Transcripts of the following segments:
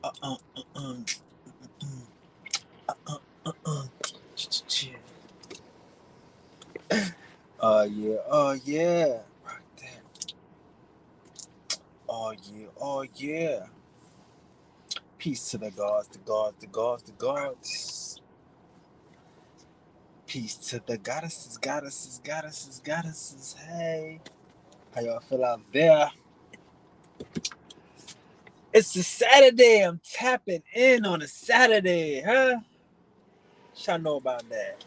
Uh, uh, uh, uh, uh, uh, uh, uh. Yeah, right there. Oh yeah. Peace to the gods, the gods, the gods, the gods. Peace to the goddesses, goddesses, goddesses, goddesses. Hey, how y'all feel out there? It's a Saturday. I'm tapping in on a Saturday, huh? What y'all know about that?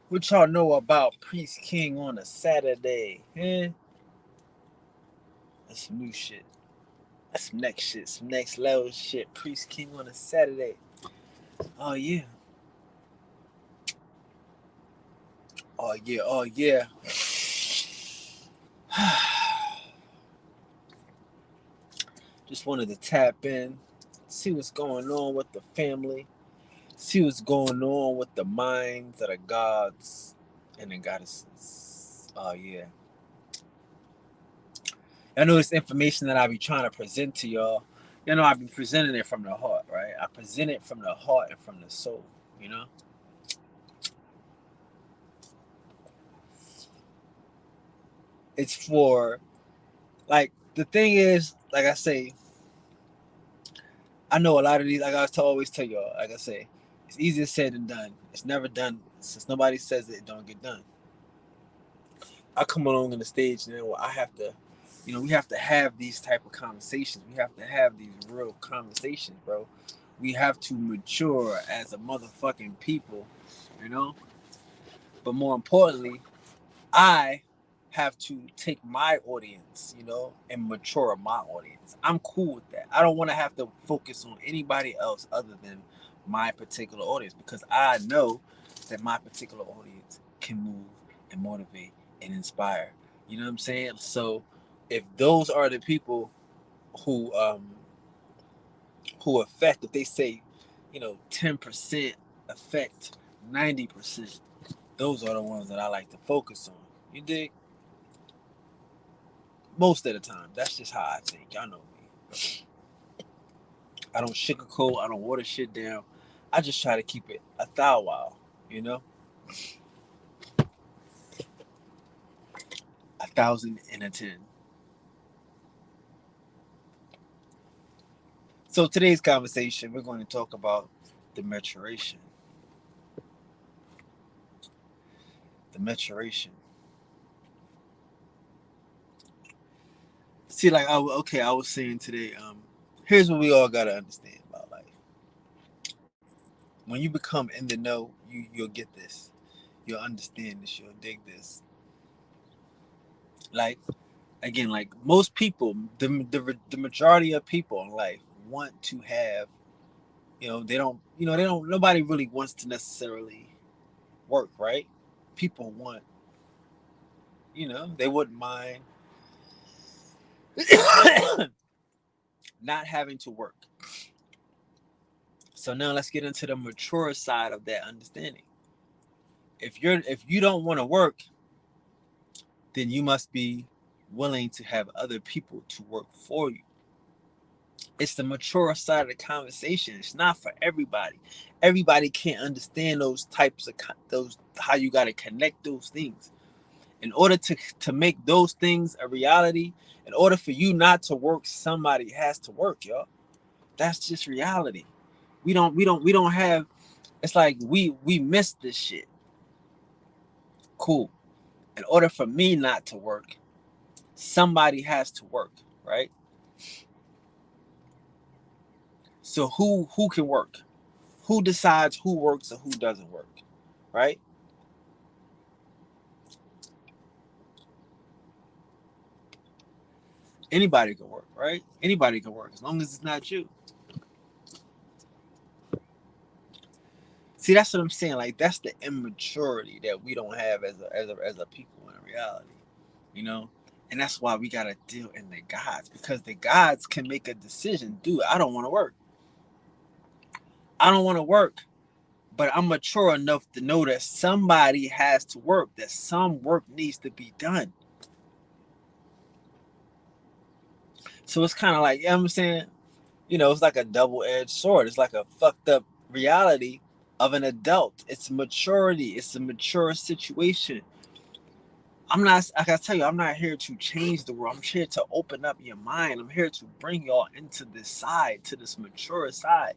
What y'all know about Priest King on a Saturday, huh? That's some new shit. That's some next shit, some next level shit. Priest King on a Saturday. Oh yeah. Oh yeah. Oh yeah. Just wanted to tap in, see what's going on with the family, see what's going on with the minds of the gods and the goddesses. Oh yeah. I know this information that I be trying to present to y'all. You know, I be presenting it from the heart, right? I present it from the heart and from the soul, you know? It's for, like, the thing is, like I say, I know a lot of these, like always tell y'all, like I say, it's easier said than done. It's never done. Since nobody says it don't get done. I come along on the stage and then I have to, we have to have these type of conversations. We have to have these real conversations, bro. We have to mature as a motherfucking people, you know. But more importantly, I have to take my audience, and mature my audience. I'm cool with that. I don't want to have to focus on anybody else other than my particular audience because I know that my particular audience can move and motivate and inspire. You know what I'm saying? So if those are the people who affect, if they say, 10% affect 90%, those are the ones that I like to focus on. You dig? Most of the time. That's just how I think. Y'all know me. I don't sugarcoat. I don't water shit down. I just try to keep it a thou wow. You know, 1,010. So today's conversation, we're going to talk about the maturation. The maturation. See, like, I was saying today. Here's what we all gotta understand about life. When you become in the know, you'll get this. You'll understand this. You'll dig this. Like, again, like most people, the majority of people in life want to have, they don't, nobody really wants to necessarily work, right? People want, they wouldn't mind not having to work. So now let's get into the mature side of that understanding. If you don't want to work, then you must be willing to have other people to work for you. It's the mature side of the conversation. It's not for everybody. Everybody can't understand those types of those how you got to connect those things. In order to make those things a reality, in order for you not to work, somebody has to work, y'all. That's just reality. We don't have. It's like we miss this shit. Cool. In order for me not to work, somebody has to work, right? So who can work? Who decides who works or who doesn't work, right? Anybody can work, right? Anybody can work as long as it's not you. See, that's what I'm saying. Like that's the immaturity that we don't have as a people in reality, you know. And that's why we gotta deal in the gods because the gods can make a decision. Dude, I don't want to work. I don't want to work, but I'm mature enough to know that somebody has to work. That some work needs to be done. So it's kind of like, you know what I'm saying? It's like a double-edged sword. It's like a fucked up reality of an adult. It's maturity. It's a mature situation. I'm not, like I tell you, I'm not here to change the world. I'm here to open up your mind. I'm here to bring y'all into this side, to this mature side.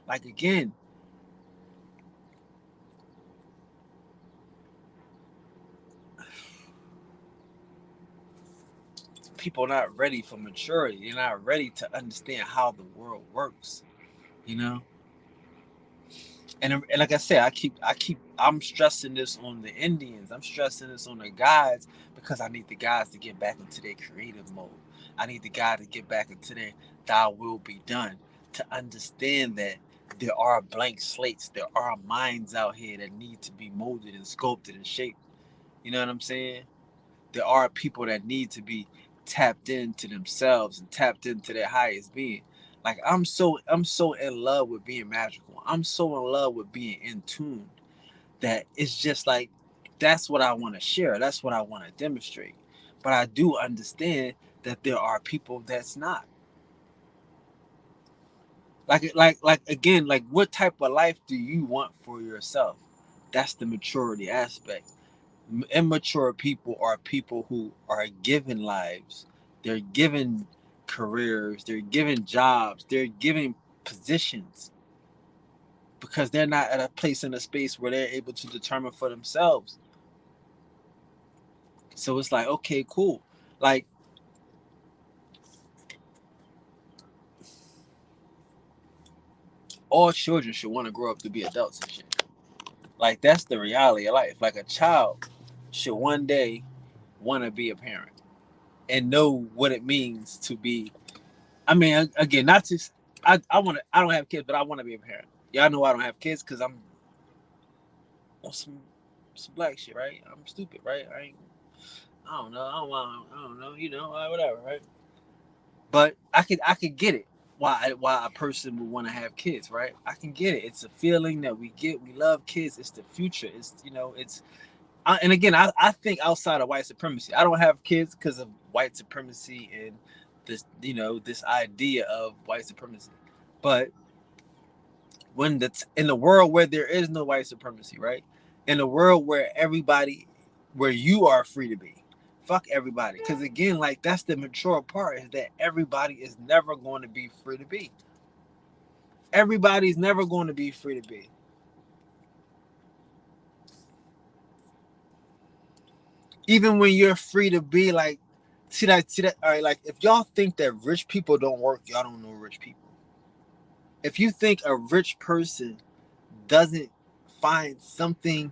Like, again, people are not ready for maturity. They're not ready to understand how the world works, you know? And like I said, I'm stressing this on the Indians. I'm stressing this on the guys because I need the guys to get back into their creative mode. I need the guy to get back into their "Thy will be done," to understand that there are blank slates, there are minds out here that need to be molded and sculpted and shaped. You know what I'm saying? There are people that need to be tapped into themselves and tapped into their highest being. Like, I'm so in love with being magical. I'm so in love with being in tune that it's just like, that's what I want to share. That's what I want to demonstrate. But I do understand that there are people that's not. Like again, like, what type of life do you want for yourself? That's the maturity aspect. Immature people are people who are given lives, they're given careers, they're given jobs, they're given positions because they're not at a place in a space where they're able to determine for themselves. So it's like, okay, cool. Like, all children should want to grow up to be adults and shit. Like, that's the reality of life. Like, a child should one day want to be a parent and know what it means to be. I mean, again, not to. I want to. I don't have kids, but I want to be a parent. Y'all know I don't have kids because I'm on some black shit, right? I'm stupid, right? I don't know. I don't know. Whatever, right? But I could get it. Why a person would want to have kids, right? I can get it. It's a feeling that we get. We love kids. It's the future. It's. And again, I think outside of white supremacy, I don't have kids because of white supremacy and this idea of white supremacy. But when in the world where there is no white supremacy, right? In a world where you are free to be, fuck everybody. Because again, like, that's the mature part, is that everybody is never going to be free to be. Everybody's never going to be free to be. Even when you're free to be, like, see that. All right, like, if y'all think that rich people don't work, y'all don't know rich people. If you think a rich person doesn't find something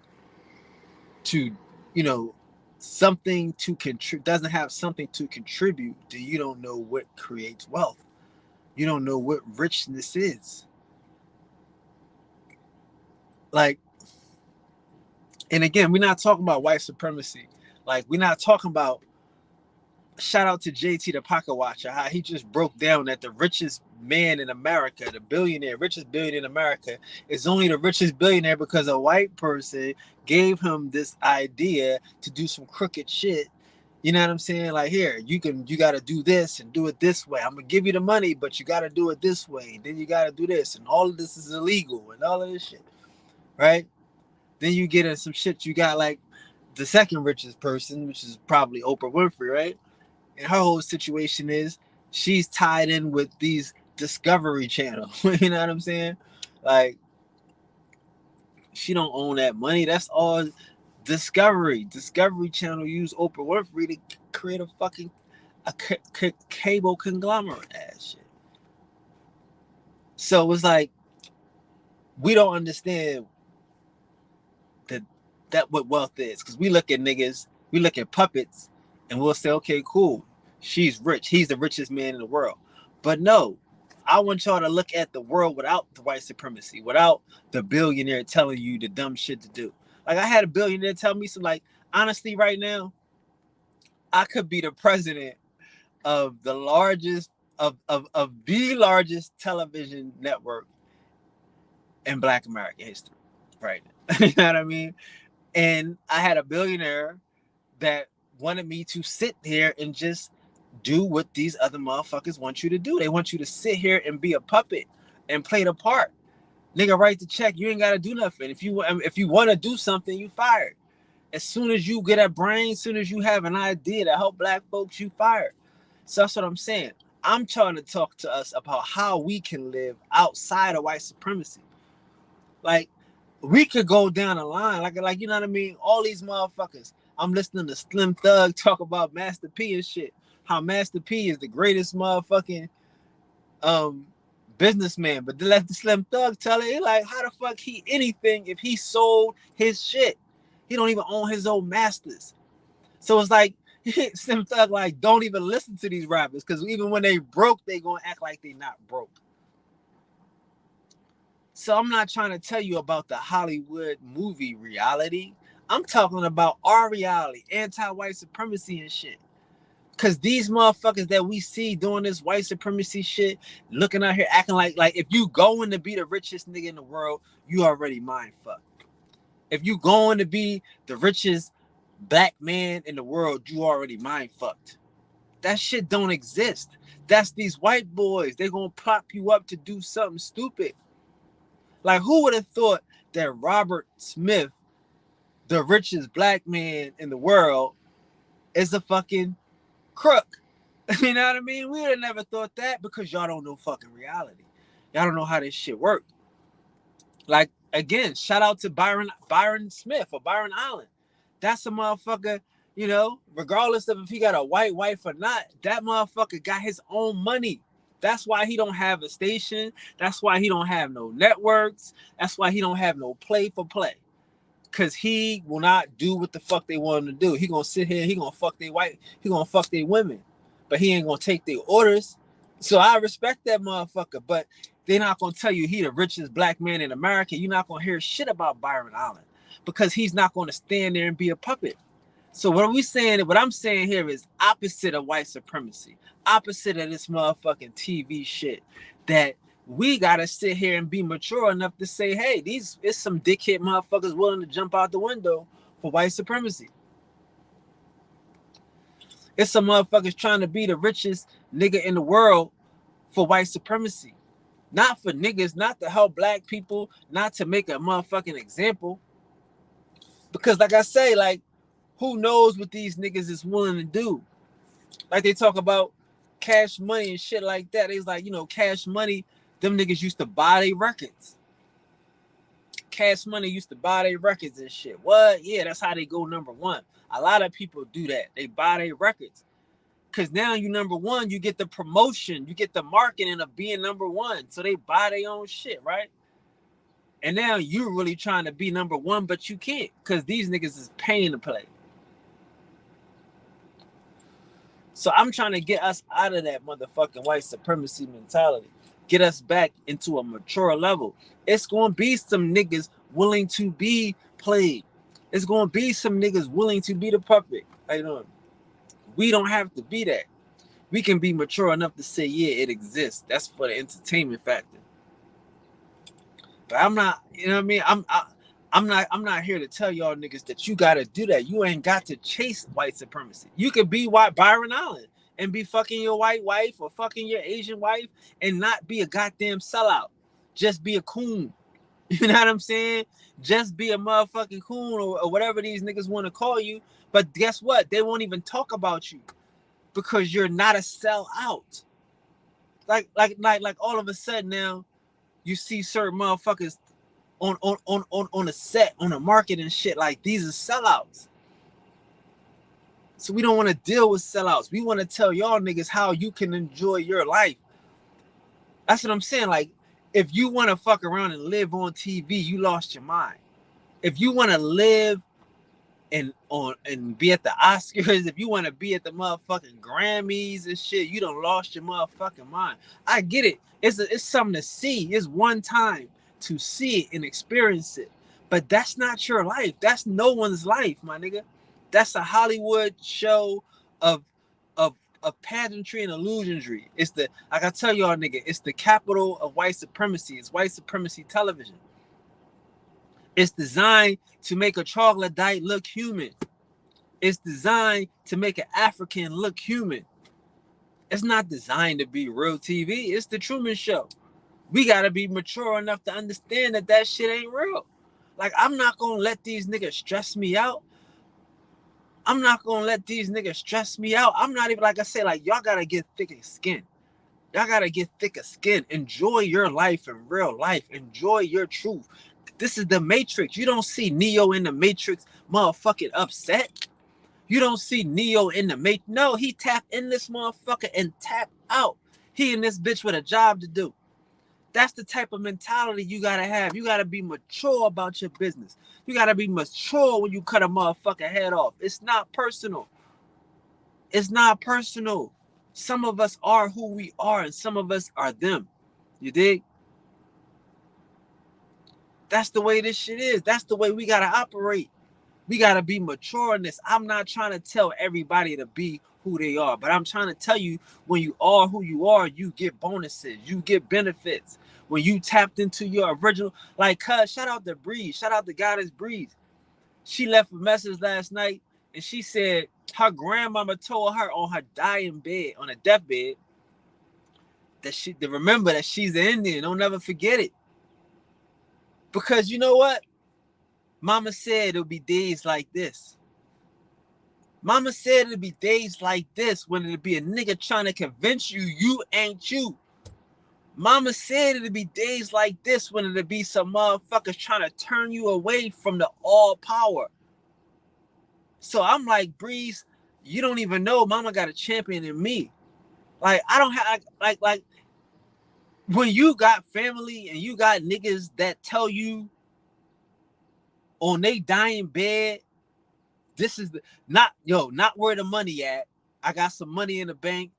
to, you know, something to contribute, doesn't have something to contribute, then you don't know what creates wealth. You don't know what richness is. Like, and again, we're not talking about white supremacy. Like, we're not talking about, shout out to JT the Pocket Watcher, how he just broke down that the richest man in America, the billionaire, richest billionaire in America, is only the richest billionaire because a white person gave him this idea to do some crooked shit. You know what I'm saying? Like, here, you got to do this and do it this way. I'm gonna give you the money, but you got to do it this way. And then you got to do this, and all of this is illegal, and all of this shit, right? Then you get in some shit. You got, like, the second richest person, which is probably Oprah Winfrey, right? And her whole situation is she's tied in with these Discovery Channel. You know what I'm saying? Like, she don't own that money. That's all Discovery. Discovery Channel used Oprah Winfrey to create a fucking cable conglomerate ass shit. So it's like, we don't understand that what wealth is, because we look at niggas, we look at puppets, and we'll say, okay, cool, she's rich, he's the richest man in the world. But no, I want y'all to look at the world without the white supremacy, without the billionaire telling you the dumb shit to do. Like, I had a billionaire tell me some, like, honestly, right now, I could be the president of the largest of the largest television network in Black American history, right? You know what I mean? And I had a billionaire that wanted me to sit there and just do what these other motherfuckers want you to do. They want you to sit here and be a puppet and play the part. Nigga, write the check. You ain't gotta do nothing. If you want to do something, you fired. As soon as you get a brain, as soon as you have an idea to help black folks, you fired. So that's what I'm saying. I'm trying to talk to us about how we can live outside of white supremacy. Like, we could go down the line, like you know what I mean? All these motherfuckers. I'm listening to Slim Thug talk about Master P and shit. How Master P is the greatest motherfucking businessman. But let the Slim Thug tell it, like, how the fuck he anything if he sold his shit? He don't even own his own masters. So it's like Slim Thug like, don't even listen to these rappers, because even when they broke, they gonna act like they not broke. So I'm not trying to tell you about the Hollywood movie reality. I'm talking about our reality, anti-white supremacy and shit. Because these motherfuckers that we see doing this white supremacy shit, looking out here acting like if you going to be the richest nigga in the world, you already mind fucked. If you going to be the richest black man in the world, you already mind fucked. That shit don't exist. That's these white boys. They gonna prop you up to do something stupid. Like, who would have thought that Robert Smith, the richest black man in the world, is a fucking crook? You know what I mean? We would have never thought that, because y'all don't know fucking reality. Y'all don't know how this shit works. Like, again, shout out to Byron Smith or Byron Allen. That's a motherfucker, you know, regardless of if he got a white wife or not, that motherfucker got his own money. That's why he don't have a station. That's why he don't have no networks. That's why he don't have no play for play. Because he will not do what the fuck they want him to do. He gonna sit here, he gonna fuck their white, he gonna fuck their women. But he ain't gonna take their orders. So I respect that motherfucker. But they're not gonna tell you he the richest black man in America. You're not gonna hear shit about Byron Allen, because he's not gonna stand there and be a puppet. So what are we saying? What I'm saying here is opposite of white supremacy, opposite of this motherfucking TV shit, that we gotta sit here and be mature enough to say, hey, these is some dickhead motherfuckers willing to jump out the window for white supremacy. It's some motherfuckers trying to be the richest nigga in the world for white supremacy. Not for niggas, not to help black people, not to make a motherfucking example. Because like I say, like, who knows what these niggas is willing to do? Like, they talk about Cash Money and shit like that. It's like, you know, Cash Money, them niggas used to buy their records. Cash Money used to buy their records and shit. What? Yeah, that's how they go number one. A lot of people do that. They buy their records. Because now you number one, you get the promotion, you get the marketing of being number one. So they buy their own shit, right? And now you're really trying to be number one, but you can't, because these niggas is paying to play. So I'm trying to get us out of that motherfucking white supremacy mentality. Get us back into a mature level. It's going to be some niggas willing to be played. It's going to be some niggas willing to be the puppet. How you doing? We don't have to be that. We can be mature enough to say, yeah, it exists. That's for the entertainment factor. But I'm not, you know what I mean? I'm not here to tell y'all niggas that you gotta do that. You ain't got to chase white supremacy. You could be white Byron Allen and be fucking your white wife or fucking your Asian wife and not be a goddamn sellout. Just be a coon. You know what I'm saying? Just be a motherfucking coon or whatever these niggas want to call you. But guess what? They won't even talk about you because you're not a sellout. Like all of a sudden now, you see certain motherfuckers on a set, on a market and shit, like these are sellouts. So we don't want to deal with sellouts. We want to tell y'all niggas how you can enjoy your life. That's what I'm saying. Like, if you want to fuck around and live on TV, you lost your mind. If you want to live and be at the Oscars, if you want to be at the motherfucking Grammys and shit, you done lost your motherfucking mind. I get it. It's something to see. It's one time to see it and experience it. But that's not your life. That's no one's life, my nigga. That's a Hollywood show of pageantry and illusionry. It's the, like I tell y'all, nigga, it's the capital of white supremacy. It's white supremacy television. It's designed to make a troglodyte look human. It's designed to make an African look human. It's not designed to be real TV. It's the Truman Show. We gotta be mature enough to understand that that shit ain't real. Like, I'm not gonna let these niggas stress me out. I'm not gonna let these niggas stress me out. I'm not even, like I say, like, y'all gotta get thicker skin. Y'all gotta get thicker skin. Enjoy your life in real life. Enjoy your truth. This is the Matrix. You don't see Neo in the Matrix motherfucking upset. You don't see Neo in the Matrix. No, he tapped in this motherfucker and tapped out. He and this bitch with a job to do. That's the type of mentality you gotta have. You gotta be mature about your business. You gotta be mature when you cut a motherfucking head off. It's not personal. It's not personal. Some of us are who we are, and some of us are them. You dig? That's the way this shit is. That's the way we gotta operate. We gotta be mature in this. I'm not trying to tell everybody to be who they are, but I'm trying to tell you, when you are who you are, you get bonuses, you get benefits. When you tapped into your original, like, cuz, shout out to Breeze, shout out to Goddess Breeze. She left a message last night, and she said her grandmama told her on her dying bed, on a deathbed, that she to remember that she's an Indian. Don't never forget it. Because you know what? Mama said it'll be days like this. Mama said it'll be days like this when it'll be a nigga trying to convince you you ain't you. Mama said it'll be days like this when it'll be some motherfuckers trying to turn you away from the all power. So I'm like, Breeze, you don't even know Mama got a champion in me. Like, I don't have, like when you got family and you got niggas that tell you on they dying bed, this is the not where the money at. I got some money in the bank.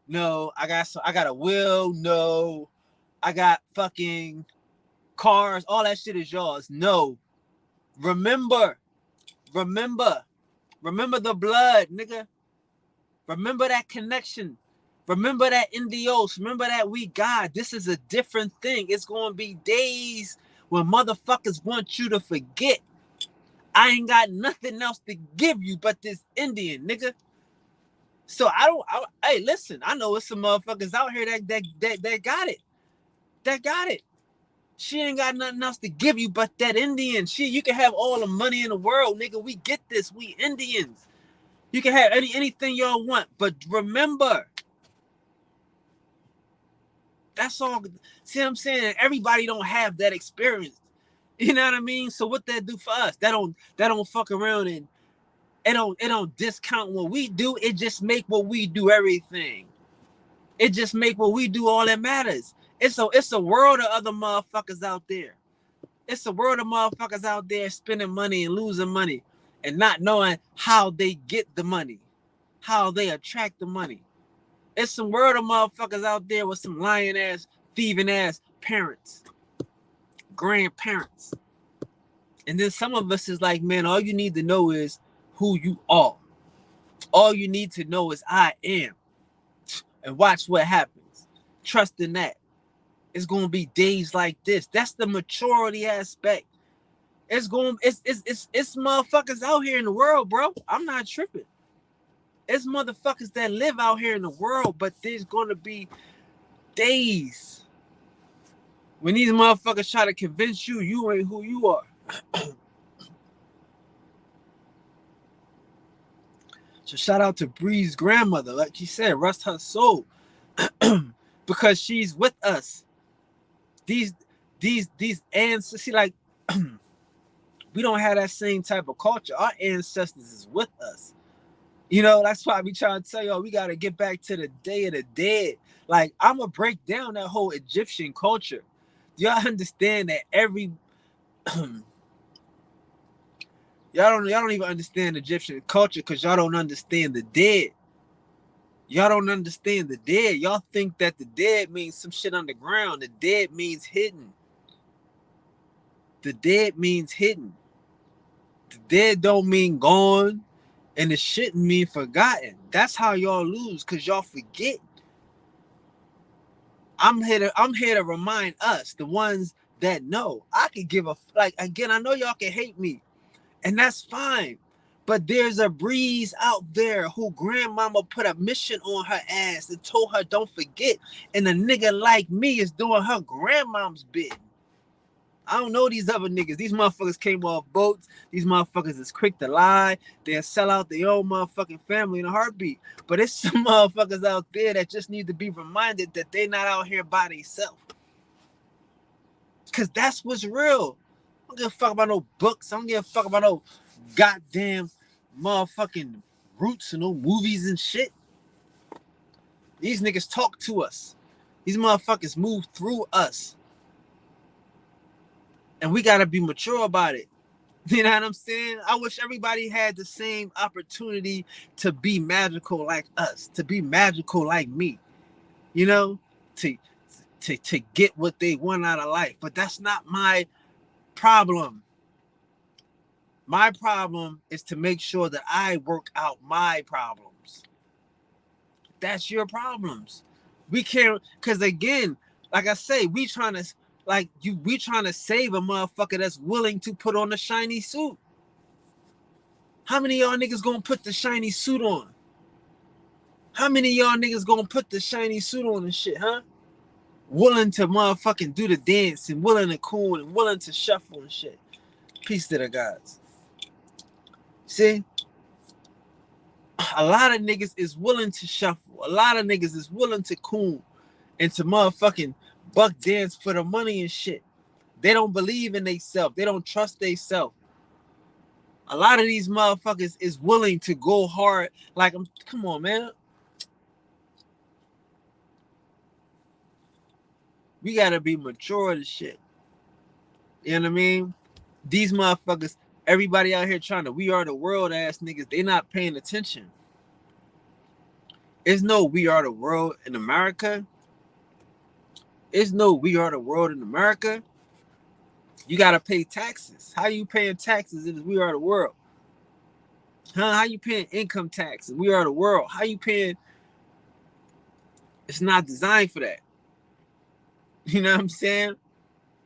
No, I got a will. No, I got fucking cars. All that shit is yours. No. Remember the blood, nigga. Remember that connection. Remember that NDOs. Remember that we God. This is a different thing. It's going to be days when motherfuckers want you to forget. I ain't got nothing else to give you but this Indian, nigga. So hey, listen, I know it's some motherfuckers out here that got it. That got it. She ain't got nothing else to give you but that Indian. You can have all the money in the world, nigga. We get this. We Indians. You can have anything y'all want, but remember, that's all. See what I'm saying? Everybody don't have that experience. You know what I mean? So what that do for us? That don't fuck around, and it don't discount what we do. It just make what we do everything. It just make what we do all that matters. It's a world of other motherfuckers out there. It's a world of motherfuckers out there spending money and losing money and not knowing how they get the money, how they attract the money. It's some world of motherfuckers out there with some lying ass, thieving ass parents, grandparents. And then some of us is like, man, all you need to know is who you are. All you need to know is I am. And watch what happens. Trust in that. It's gonna be days like this. That's the maturity aspect. It's motherfuckers out here in the world, bro. I'm not tripping. It's motherfuckers that live out here in the world, but there's gonna be days when these motherfuckers try to convince you you ain't who you are. So shout out to Bree's grandmother, like she said, rest her soul, because she's with us. These ancestors, see, like, we don't have that same type of culture. Our ancestors is with us. You know, that's why we trying to tell y'all we got to get back to the Day of the Dead. Like, I'm going to break down that whole Egyptian culture. Y'all understand that y'all don't even understand Egyptian culture because y'all don't understand the dead. Y'all don't understand the dead. Y'all think that the dead means some shit underground. The dead means hidden. The dead means hidden. The dead don't mean gone, and it shouldn't mean forgotten. That's how y'all lose, because y'all forget. I'm here to remind us, the ones that know. I could give a, like, again, I know y'all can hate me, and that's fine. But there's a breeze out there who grandmama put a mission on her ass and told her don't forget. And a nigga like me is doing her grandmom's bid. I don't know these other niggas. These motherfuckers came off boats. These motherfuckers is quick to lie. They'll sell out their own motherfucking family in a heartbeat. But it's some motherfuckers out there that just need to be reminded that they not out here by themselves. Because that's what's real. I don't give a fuck about no books. I don't give a fuck about no goddamn motherfucking roots and no movies and shit. These niggas talk to us. These motherfuckers move through us. And we gotta be mature about it. You know what I'm saying? I wish everybody had the same opportunity to be magical like us, to be magical like me. You know, to get what they want out of life. But that's not my problem. My problem is to make sure that I work out my problems. That's your problems. We can't, because again, like I say, we trying to save a motherfucker that's willing to put on a shiny suit. How many of y'all niggas gonna put the shiny suit on? How many of y'all niggas gonna put the shiny suit on and shit, huh? Willing to motherfucking do the dance and willing to cool and willing to shuffle and shit. Peace to the gods. See? A lot of niggas is willing to shuffle. A lot of niggas is willing to cool and to motherfucking buck dance for the money and shit. They don't believe in themselves. They don't trust themselves. A lot of these motherfuckers is willing to go hard. Like, come on, man. We gotta be mature to shit. You know what I mean? These motherfuckers, everybody out here trying to we are the world ass niggas, they not paying attention. There's no we are the world in America. There's no we are the world in America. You gotta pay taxes. How you paying taxes if we are the world? Huh? How you paying income taxes? We are the world. How you paying? It's not designed for that. You know what I'm saying?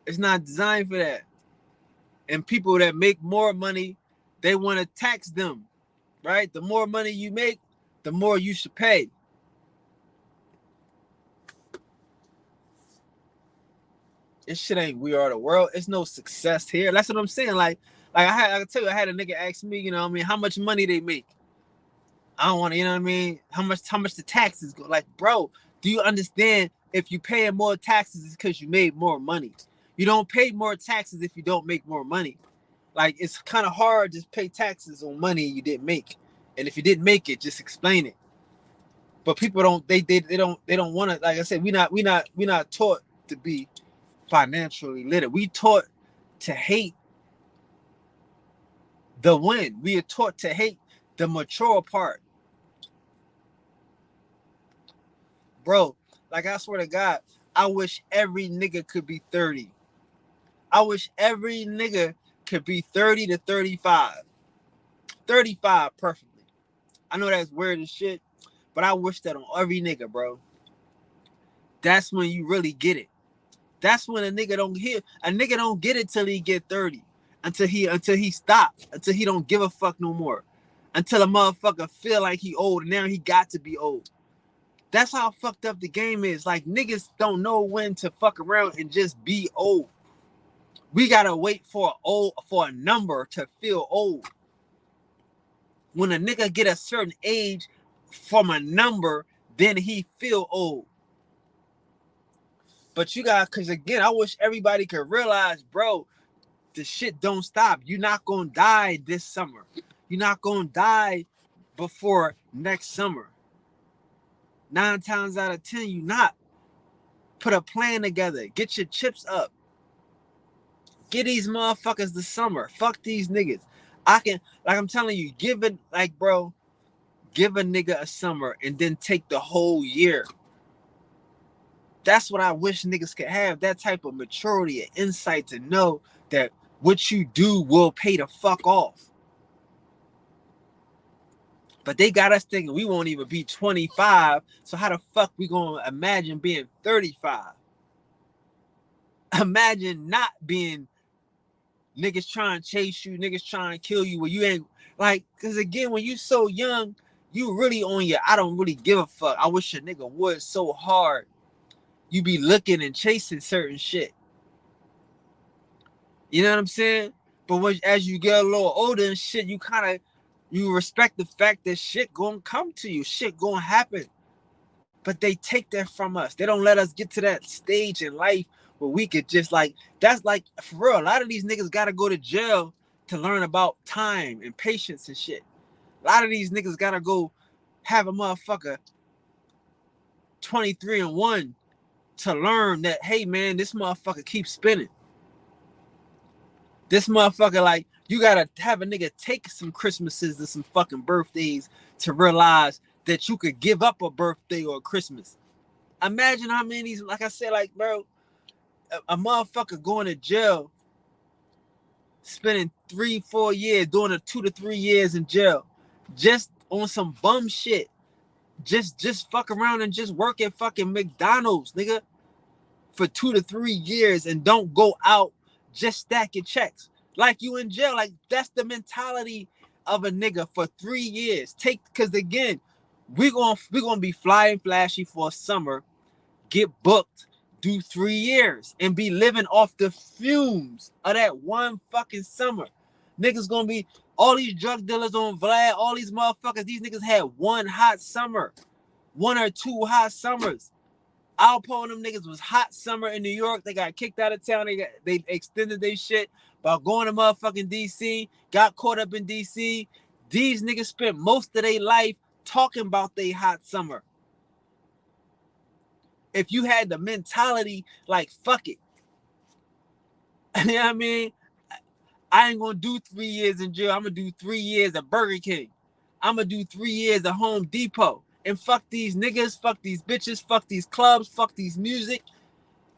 It's not designed for that. And people that make more money, they want to tax them, right? The more money you make, the more you should pay. This shit ain't we are the world. It's no success here. That's what I'm saying. Like I can tell you, I had a nigga ask me, you know what I mean, how much money they make. I don't want to, you know what I mean? How much the taxes go? Like, bro, do you understand if you paying more taxes it's because you made more money? You don't pay more taxes if you don't make more money. Like, it's kind of hard to pay taxes on money you didn't make. And if you didn't make it, just explain it. But people don't want to, like I said, we not taught to be financially literate. We taught to hate the win. We are taught to hate the mature part. Bro, like I swear to God, I wish every nigga could be 30. I wish every nigga could be 30 to 35. 35 perfectly. I know that's weird as shit, but I wish that on every nigga, bro. That's when you really get it. That's when a nigga don't get it till he get 30. Until he stops. Until he don't give a fuck no more. Until a motherfucker feel like he old and now he got to be old. That's how fucked up the game is. Like, niggas don't know when to fuck around and just be old. We gotta wait for a number to feel old. When a nigga get a certain age from a number, then he feel old. But you got, cause again, I wish everybody could realize, bro, the shit don't stop. You're not gonna die this summer. You're not gonna die before next summer. 9 times out of 10, you not. Put a plan together. Get your chips up. Get these motherfuckers the summer. Fuck these niggas. I'm telling you, give a nigga a summer and then take the whole year. That's what I wish niggas could have. That type of maturity and insight to know that what you do will pay the fuck off. But they got us thinking we won't even be 25. So how the fuck we gonna imagine being 35? Imagine not being niggas trying to chase you, niggas trying to kill you, where you ain't like, cause again, when you so young, you really on your I don't really give a fuck. I wish a nigga would so hard. You be looking and chasing certain shit. You know what I'm saying? But as you get a little older and shit, you kind of you respect the fact that shit gonna come to you, shit gonna happen. But they take that from us. They don't let us get to that stage in life where we could just like that's like for real. A lot of these niggas gotta go to jail to learn about time and patience and shit. A lot of these niggas gotta go have a motherfucker 23 and 1 to learn that hey man, this motherfucker keeps spinning. This motherfucker, like, you gotta have a nigga take some Christmases and some fucking birthdays to realize that you could give up a birthday or a Christmas. Imagine how many, like I said, like, bro, a motherfucker going to jail, spending 3-4 years, doing a 2 to 3 years in jail, just on some bum shit. Just fuck around and just work at fucking McDonald's, nigga, for 2 to 3 years and don't go out just stacking checks. Like you in jail. Like that's the mentality of a nigga for 3 years. Cause again, we're gonna be flying flashy for a summer, get booked, do 3 years, and be living off the fumes of that one fucking summer. Niggas gonna be all these drug dealers on Vlad, all these motherfuckers, these niggas had one hot summer, 1 or 2 hot summers. Alpo and them niggas was hot summer in New York. They got kicked out of town. They extended their shit by going to motherfucking DC. Got caught up in DC. These niggas spent most of their life talking about their hot summer. If you had the mentality like fuck it, you know what I mean? I ain't gonna do 3 years in jail. I'm gonna do 3 years at Burger King. I'm gonna do 3 years at Home Depot. And fuck these niggas, fuck these bitches, fuck these clubs, fuck these music.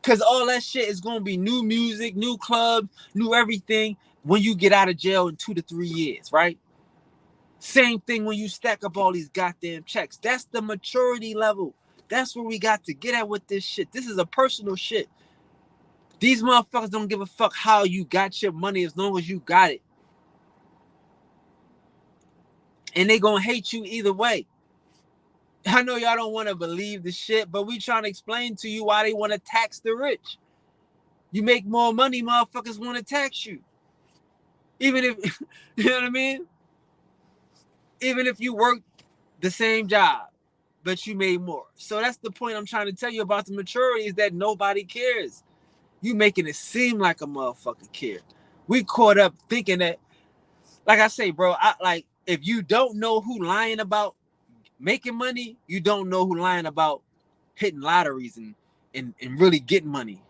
Cause all that shit is gonna be new music, new clubs, new everything when you get out of jail in 2 to 3 years, right? Same thing when you stack up all these goddamn checks. That's the maturity level. That's where we got to get at with this shit. This is a personal shit. These motherfuckers don't give a fuck how you got your money as long as you got it. And they gonna hate you either way. I know y'all don't want to believe the shit, but we trying to explain to you why they want to tax the rich. You make more money, motherfuckers want to tax you. Even if, you know what I mean? Even if you work the same job, but you made more. So that's the point I'm trying to tell you about the maturity is that nobody cares. You making it seem like a motherfucker care. We caught up thinking that, like I say, bro, if you don't know who lying about making money, you don't know who lying about hitting lotteries and really getting money.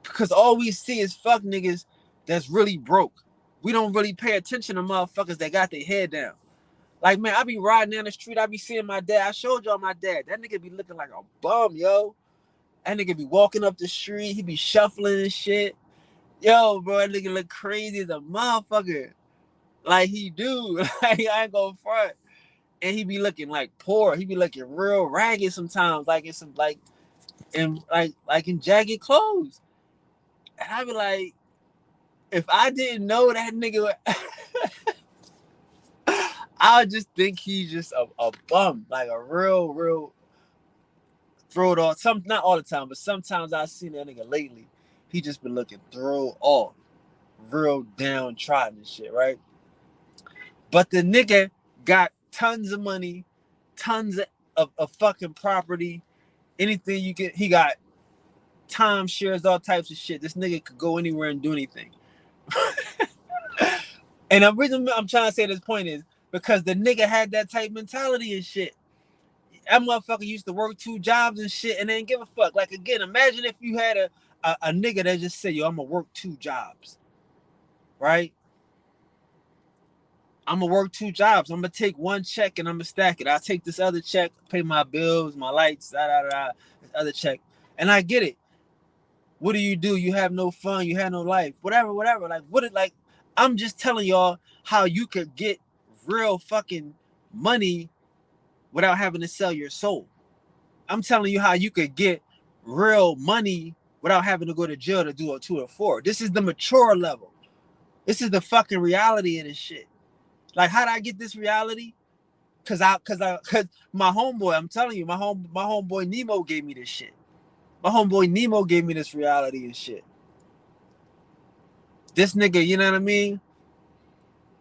Because all we see is fuck niggas that's really broke. We don't really pay attention to motherfuckers that got their head down. Like, man, I be riding down the street, I be seeing my dad. I showed y'all my dad. That nigga be looking like a bum, yo. That nigga be walking up the street, he be shuffling and shit. Yo, bro, that nigga look crazy as a motherfucker. Like he do. Like I ain't gonna front. And he be looking like poor. He be looking real ragged sometimes, like in some like in jagged clothes. And I be like, if I didn't know that nigga, I would just think he's just a bum, like a real throw it off. Not all the time, but sometimes I've seen that nigga lately. He just been looking throw off, real downtrodden and shit, right? But the nigga got tons of money, tons of fucking property, anything you get. He got timeshares, all types of shit. This nigga could go anywhere and do anything. And the reason I'm trying to say this point is because the nigga had that type mentality and shit. That motherfucker used to work 2 jobs and shit and didn't give a fuck. Like, again, imagine if you had a nigga that just said, yo, I'm gonna work 2 jobs, right? I'm gonna work 2 jobs. I'm gonna take 1 check and I'm gonna stack it. I'll take this other check, pay my bills, my lights, this other check. And I get it. What do? You have no fun. You have no life. Whatever. Like, I'm just telling y'all how you could get real fucking money without having to sell your soul. I'm telling you how you could get real money without having to go to jail to do a 2 or 4. This is the mature level. This is the fucking reality of this shit. Like, how did I get this reality? Cause my homeboy, I'm telling you, my homeboy Nemo gave me this shit. My homeboy Nemo gave me this reality and shit. This nigga, you know what I mean?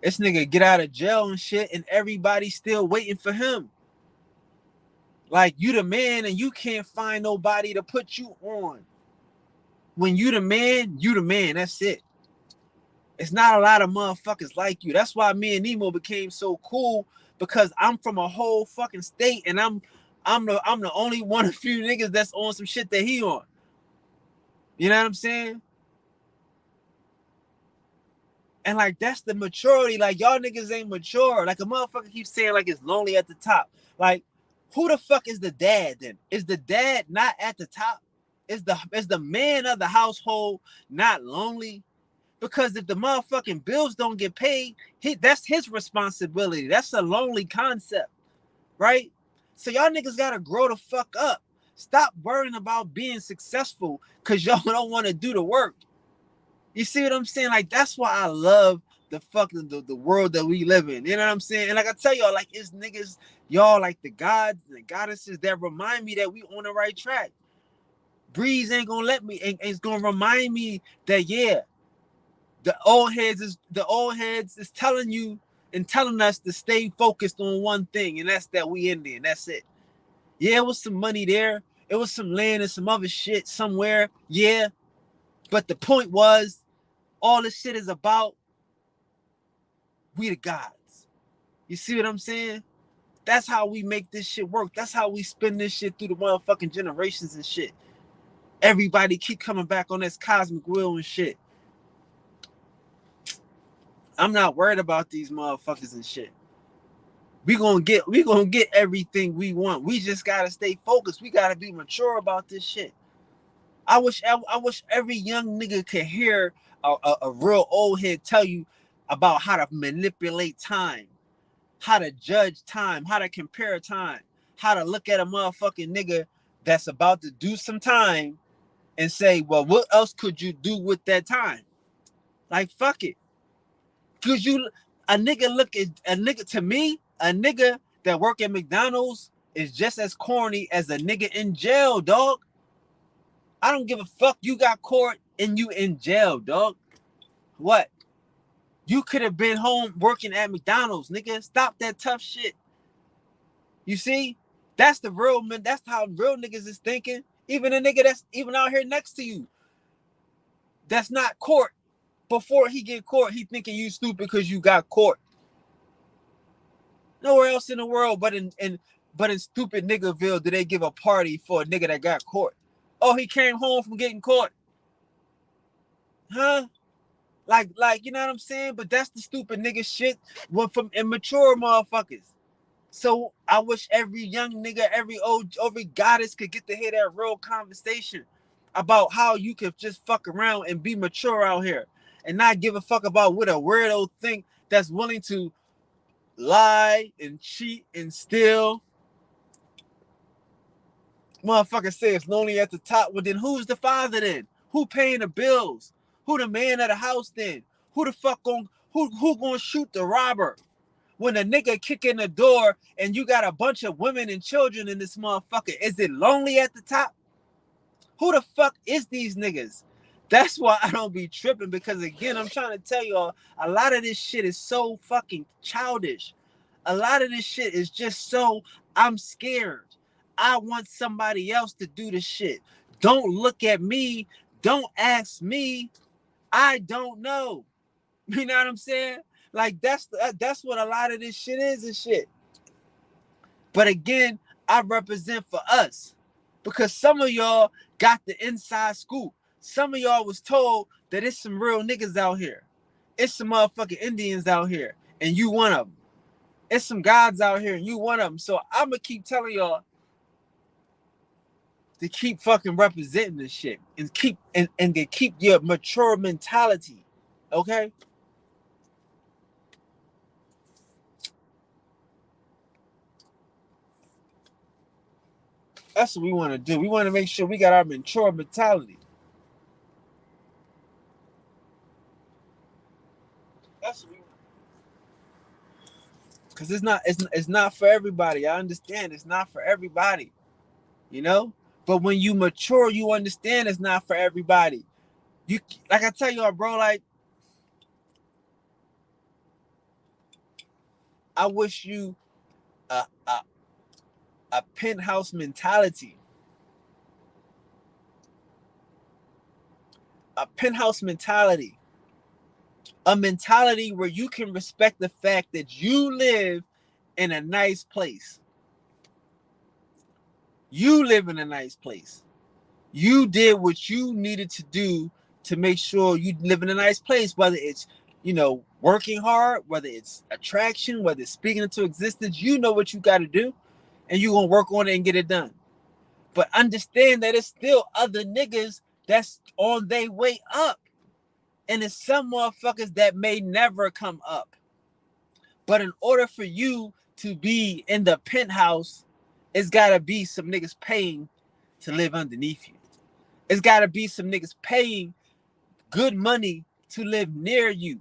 This nigga get out of jail and shit, and everybody's still waiting for him. Like, you the man, and you can't find nobody to put you on. When you the man, you the man. That's it. It's not a lot of motherfuckers like you. That's why me and Nemo became so cool, because I'm from a whole fucking state, and I'm the only one of few niggas that's on some shit that he on. You know what I'm saying? And like, that's the maturity. Like, y'all niggas ain't mature. Like, a motherfucker keeps saying like it's lonely at the top. Like, who the fuck is the dad then? Is the dad not at the top? Is the man of the household not lonely? Because if the motherfucking bills don't get paid, that's his responsibility. That's a lonely concept, right? So y'all niggas gotta grow the fuck up. Stop worrying about being successful because y'all don't want to do the work. You see what I'm saying? Like, that's why I love the fucking the world that we live in. You know what I'm saying? And like I tell y'all, like, it's niggas, y'all like the gods and the goddesses that remind me that we on the right track. Breeze ain't gonna let me, and it's gonna remind me that, yeah, the old heads is telling you and telling us to stay focused on one thing, and that's that we Indian. That's it. Yeah, it was some money there. It was some land and some other shit somewhere. Yeah. But the point was, all this shit is about we the gods. You see what I'm saying? That's how we make this shit work. That's how we spin this shit through the motherfucking generations and shit. Everybody keep coming back on this cosmic wheel and shit. I'm not worried about these motherfuckers and shit. We gonna get everything we want. We just gotta stay focused. We gotta be mature about this shit. I wish every young nigga could hear a real old head tell you about how to manipulate time, how to judge time, how to compare time, how to look at a motherfucking nigga that's about to do some time and say, well, what else could you do with that time? Like, fuck it. Cause a nigga to me, a nigga that work at McDonald's is just as corny as a nigga in jail, dog. I don't give a fuck. You got caught and you in jail, dog. What? You could have been home working at McDonald's, nigga. Stop that tough shit. You see? That's the real man. That's how real niggas is thinking. Even a nigga that's even out here next to you, that's not caught. Before he get caught, he thinking you stupid because you got caught. Nowhere else in the world but in stupid Niggerville do they give a party for a nigga that got caught. Oh, he came home from getting caught. Huh? Like, you know what I'm saying? But that's the stupid nigga shit from immature motherfuckers. So I wish every young nigga, every goddess could get to hear that real conversation about how you could just fuck around and be mature out here and not give a fuck about what a weirdo think that's willing to lie and cheat and steal. Motherfucker say it's lonely at the top. Well, then who's the father then? Who paying the bills? Who the man of the house then? Who the fuck who gonna shoot the robber? When a nigga kick in the door and you got a bunch of women and children in this motherfucker, is it lonely at the top? Who the fuck is these niggas? That's why I don't be tripping, because again, I'm trying to tell y'all, a lot of this shit is so fucking childish. A lot of this shit is just so, I'm scared. I want somebody else to do the shit. Don't look at me. Don't ask me. I don't know. You know what I'm saying? Like, that's what a lot of this shit is and shit. But again, I represent for us, because some of y'all got the inside scoop. Some of y'all was told that it's some real niggas out here. It's some motherfucking Indians out here, and you one of them. It's some gods out here, and you one of them. So I'm gonna keep telling y'all to keep fucking representing this shit and keep and to keep your mature mentality. Okay? That's what we want to do. We want to make sure we got our mature mentality. Because it's not for everybody. I understand it's not for everybody, you know. But when you mature, you understand it's not for everybody. You like I tell y'all, bro. Like I wish you a penthouse mentality, a penthouse mentality, a mentality where you can respect the fact that you live in a nice place. You live in a nice place. You did what you needed to do to make sure you live in a nice place, whether it's, working hard, whether it's attraction, whether it's speaking into existence. You know what you got to do, and you're going to work on it and get it done. But understand that it's still other niggas that's on their way up. And it's some motherfuckers that may never come up. But in order for you to be in the penthouse, it's got to be some niggas paying to live underneath you. It's got to be some niggas paying good money to live near you.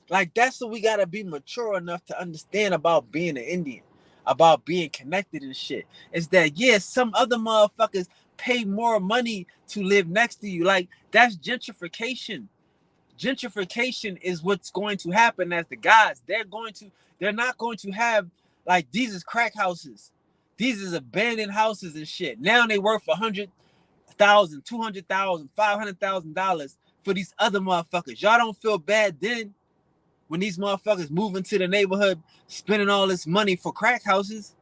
Like, that's what we got to be mature enough to understand about being an Indian, about being connected and shit. Is that, yeah, some other motherfuckers pay more money to live next to you. Like, that's gentrification. Gentrification is what's going to happen as the guys. They're not going to have, like, these is crack houses. These is abandoned houses and shit. Now they worth $100,000, $200,000, $500,000 for these other motherfuckers. Y'all don't feel bad then when these motherfuckers move into the neighborhood spending all this money for crack houses.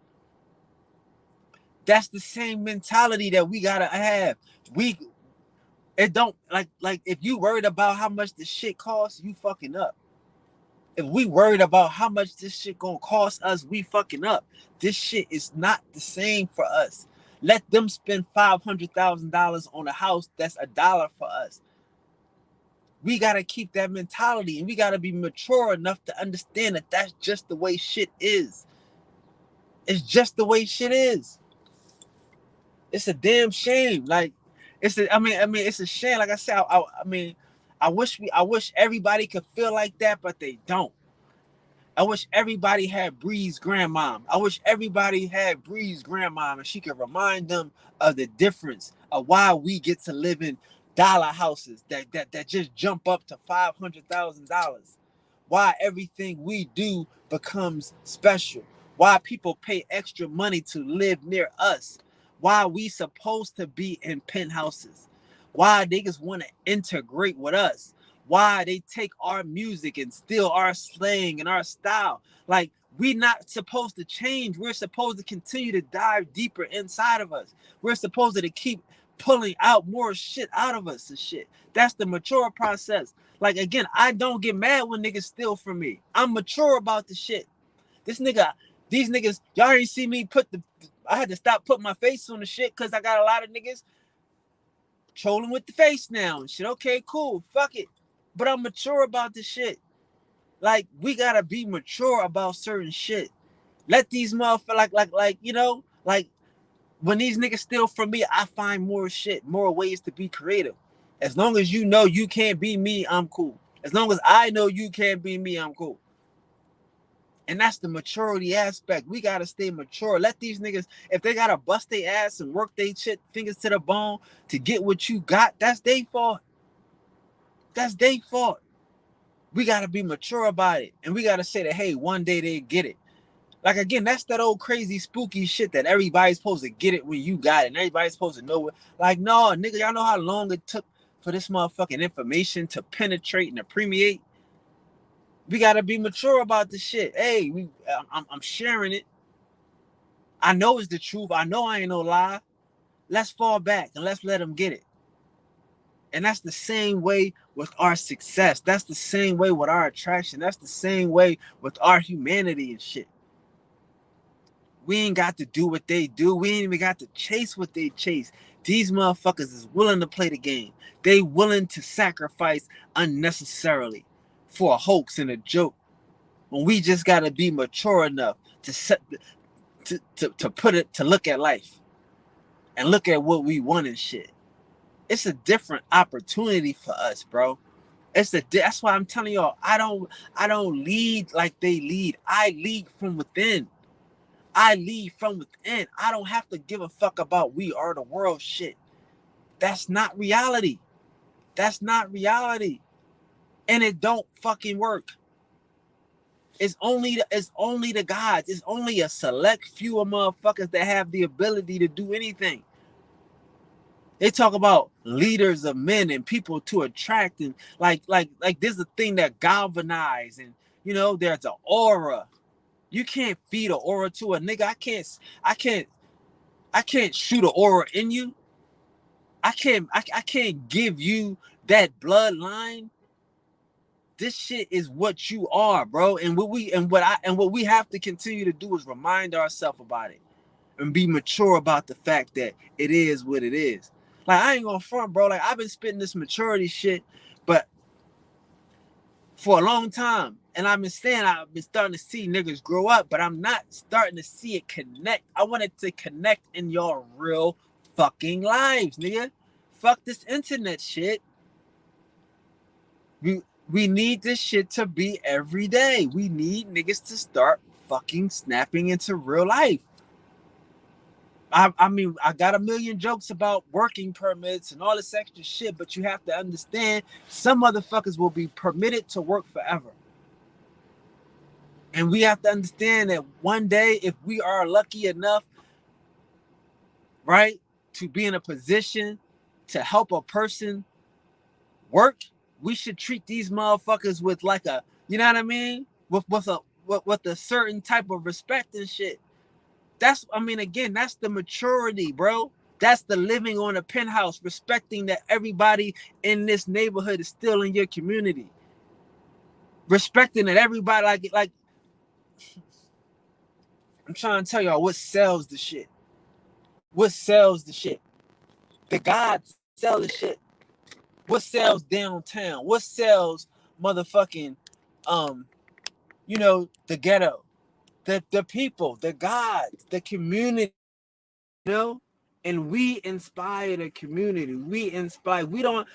That's the same mentality that we gotta have. It don't like if you worried about how much the shit costs, you fucking up. If we worried about how much this shit gonna cost us, we fucking up. This shit is not the same for us. Let them spend $500,000 on a house that's $1 for us. We gotta keep that mentality, and we gotta be mature enough to understand that that's just the way shit is. It's just the way shit is. It's a damn shame. Like, it's a shame. Like I said, I wish everybody could feel like that, but they don't. I wish everybody had Bree's grandmom. I wish everybody had Bree's grandmom, and she could remind them of the difference of why we get to live in dollar houses that just jump up to $500,000. Why everything we do becomes special. Why people pay extra money to live near us. Why we supposed to be in penthouses. Why niggas want to integrate with us. Why they take our music and steal our slang and our style. Like, we not supposed to change. We're supposed to continue to dive deeper inside of us. We're supposed to keep pulling out more shit out of us and shit. That's the mature process. Like, again, I don't get mad when niggas steal from me. I'm mature about the shit. These niggas, y'all ain't see me I had to stop putting my face on the shit because I got a lot of niggas trolling with the face now and shit. Okay, cool, fuck it. But I'm mature about this shit. Like, we gotta be mature about certain shit. Let these motherfuckers like when these niggas steal from me, I find more shit, more ways to be creative. As long as you know you can't be me, I'm cool. As long as I know you can't be me, I'm cool. And that's the maturity aspect. We gotta stay mature. Let these niggas, if they gotta bust their ass and work their shit fingers to the bone to get what you got, that's their fault. That's their fault. We gotta be mature about it. And we gotta say that, hey, one day they get it. Like, again, that's that old crazy spooky shit that everybody's supposed to get it when you got it. And everybody's supposed to know it. Like, no, nigga, y'all know how long it took for this motherfucking information to penetrate and to permeate? We gotta be mature about this shit. Hey, I'm sharing it. I know it's the truth. I know I ain't no lie. Let's fall back and let's let them get it. And that's the same way with our success. That's the same way with our attraction. That's the same way with our humanity and shit. We ain't got to do what they do. We ain't even got to chase what they chase. These motherfuckers is willing to play the game. They willing to sacrifice unnecessarily for a hoax and a joke. When we just gotta be mature enough to put it, to look at life and look at what we want and shit. It's a different opportunity for us, bro. That's why I'm telling y'all, I don't lead like they lead. I lead from within. I lead from within. I don't have to give a fuck about we are the world shit. That's not reality. That's not reality. And it don't fucking work. It's only the gods. It's only a select few of motherfuckers that have the ability to do anything. They talk about leaders of men and people to attract, and like there's a thing that galvanize, and there's an aura. You can't feed an aura to a nigga. I can't shoot an aura in you. I can't give you that bloodline. This shit is what you are, bro. And what we have to continue to do is remind ourselves about it and be mature about the fact that it is what it is. Like, I ain't gonna front, bro. Like, I've been spitting this maturity shit, but for a long time. And I've been starting to see niggas grow up, but I'm not starting to see it connect. I want it to connect in your real fucking lives, nigga. Fuck this internet shit. We need this shit to be every day. We need niggas to start fucking snapping into real life. I mean, I got a million jokes about working permits and all this extra shit, but you have to understand, some motherfuckers will be permitted to work forever. And we have to understand that one day, if we are lucky enough, right, to be in a position to help a person work, we should treat these motherfuckers with like a, you know what I mean? With a certain type of respect and shit. Again, that's the maturity, bro. That's the living on a penthouse, respecting that everybody in this neighborhood is still in your community. Respecting that everybody, like I'm trying to tell y'all what sells the shit. What sells the shit? The gods sell the shit. What sells downtown? What sells motherfucking the ghetto? The people, the gods, the community, you know? And we inspire the community. We don't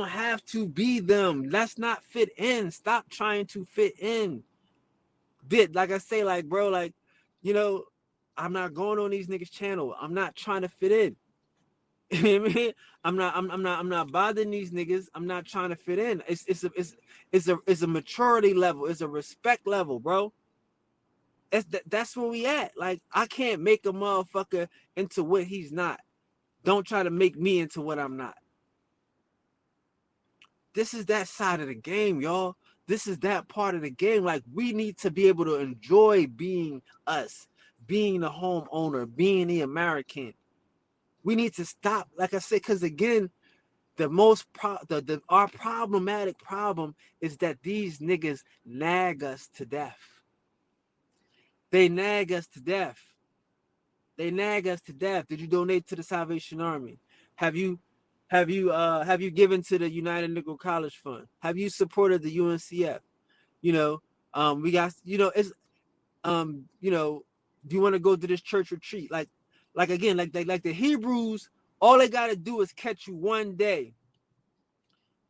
have to be them. Let's not fit in. Stop trying to fit in. Like I say, like, bro, like, I'm not going on these niggas' channel. I'm not trying to fit in. You know what I mean? I'm not bothering these niggas. I'm not trying to fit in. It's a maturity level. It's a respect level, bro. That's where we at. Like, I can't make a motherfucker into what he's not. Don't try to make me into what I'm not. This is that side of the game, y'all. This is that part of the game. Like, we need to be able to enjoy being us, being the homeowner, being the American. We need to stop, like I said, because again, our problematic problem is that these niggas nag us to death. They nag us to death. They nag us to death. Did you donate to the Salvation Army? Have you given to the United Negro College Fund? Have you supported the UNCF? We got, it's do you want to go to this church retreat? Like again, like the Hebrews, all they gotta do is catch you one day.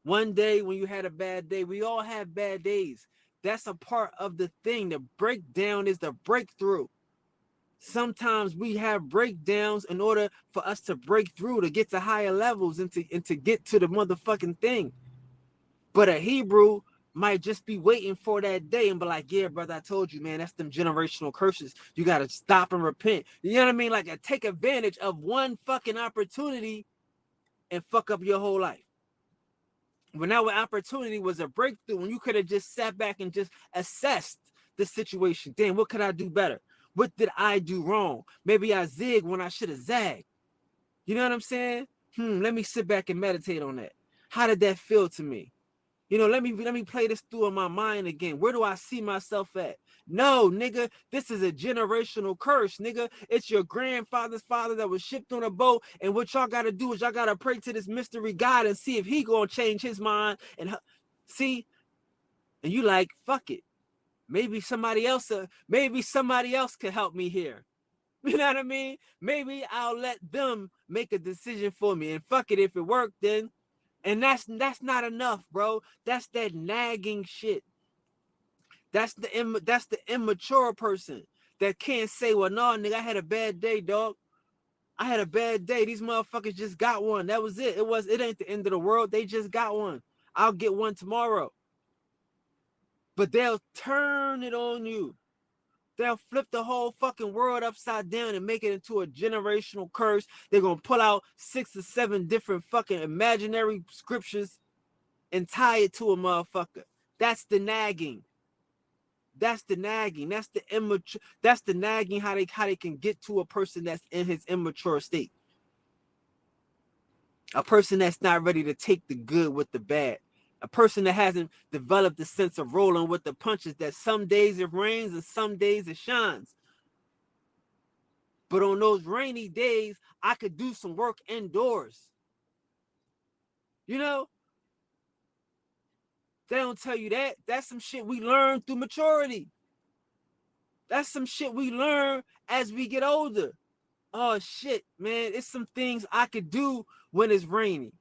One day when you had a bad day. We all have bad days. That's a part of the thing. The breakdown is the breakthrough. Sometimes we have breakdowns in order for us to break through, to get to higher levels and to get to the motherfucking thing. But a Hebrew might just be waiting for that day and be like, yeah, brother, I told you, man, that's them generational curses. You got to stop and repent. You know what I mean? Like, take advantage of one fucking opportunity and fuck up your whole life. When that opportunity was a breakthrough, when you could have just sat back and just assessed the situation. Damn, what could I do better? What did I do wrong? Maybe I zigged when I should have zagged. You know what I'm saying? Let me sit back and meditate on that. How did that feel to me? Let me play this through in my mind again. Where do I see myself at? No, nigga, this is a generational curse, nigga. It's your grandfather's father that was shipped on a boat, and what y'all gotta do is y'all gotta pray to this mystery God and see if he gonna change his mind. And see, and you like, fuck it. Maybe somebody else could help me here. You know what I mean? Maybe I'll let them make a decision for me. And fuck it, if it worked, then And that's not enough, bro. That's that nagging shit. That's the immature person that can't say, well, no, nigga, I had a bad day, dog. I had a bad day. These motherfuckers just got one. That was it. It ain't the end of the world. They just got one. I'll get one tomorrow. But they'll turn it on you. They'll flip the whole fucking world upside down and make it into a generational curse. They're gonna pull out 6 or 7 different fucking imaginary scriptures and tie it to a motherfucker. That's the nagging. That's the nagging. That's the immature. That's the nagging. How they can get to a person that's in his immature state. A person that's not ready to take the good with the bad. A person that hasn't developed the sense of rolling with the punches, that some days it rains and some days it shines. But on those rainy days, I could do some work indoors. You know, they don't tell you that. That's some shit we learn through maturity. That's some shit we learn as we get older. Oh shit, man, it's some things I could do when it's raining.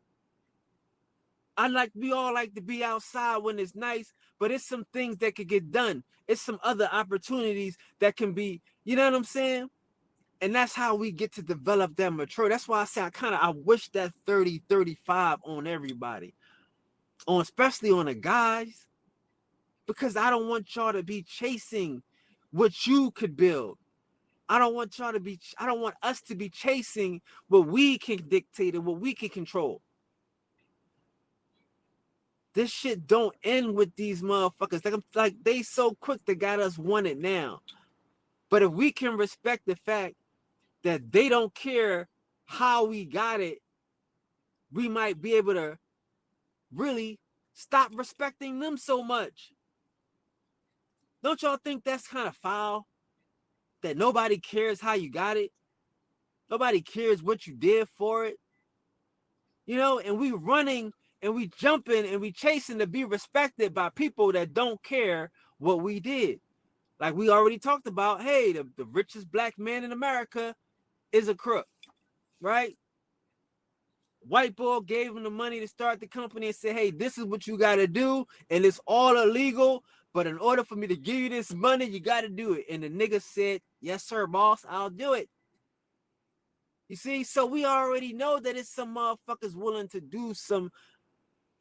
We all like to be outside when it's nice, but it's some things that could get done. It's some other opportunities that can be, you know what I'm saying? And that's how we get to develop that mature. That's why I say I wish that 30, 35 on everybody, especially on the guys, because I don't want y'all to be chasing what you could build. I don't want us to be chasing what we can dictate and what we can control. This shit don't end with these motherfuckers. Like they so quick to got us wanted now. But if we can respect the fact that they don't care how we got it, we might be able to really stop respecting them so much. Don't y'all think that's kind of foul? That nobody cares how you got it? Nobody cares what you did for it? You know, and we running and we jumping and we chasing to be respected by people that don't care what we did. Like we already talked about, hey, the richest black man in America is a crook, right? White boy gave him the money to start the company and said, hey, this is what you got to do. And it's all illegal. But in order for me to give you this money, you got to do it. And the nigga said, yes, sir, boss, I'll do it. You see, so we already know that it's some motherfuckers willing to do some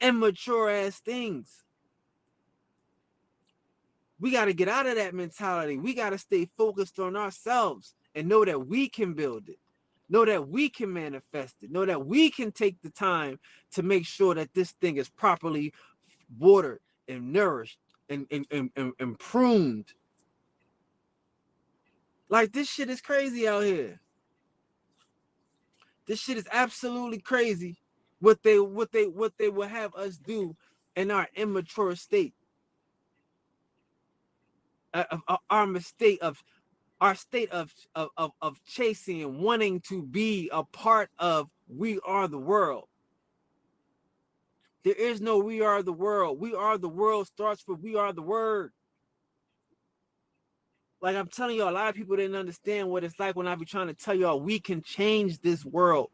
immature ass things. We got to get out of that mentality. We got to stay focused on ourselves and know that we can build it. Know that we can manifest it. Know that we can take the time to make sure that this thing is properly watered and nourished and pruned. Like this shit is crazy out here. This shit is absolutely crazy what they will have us do in our immature state. Our state of chasing and wanting to be a part of we are the world. There is no we are the world. We are the world starts with we are the word. Like I'm telling y'all, a lot of people didn't understand what it's like when I be trying to tell y'all we can change this world.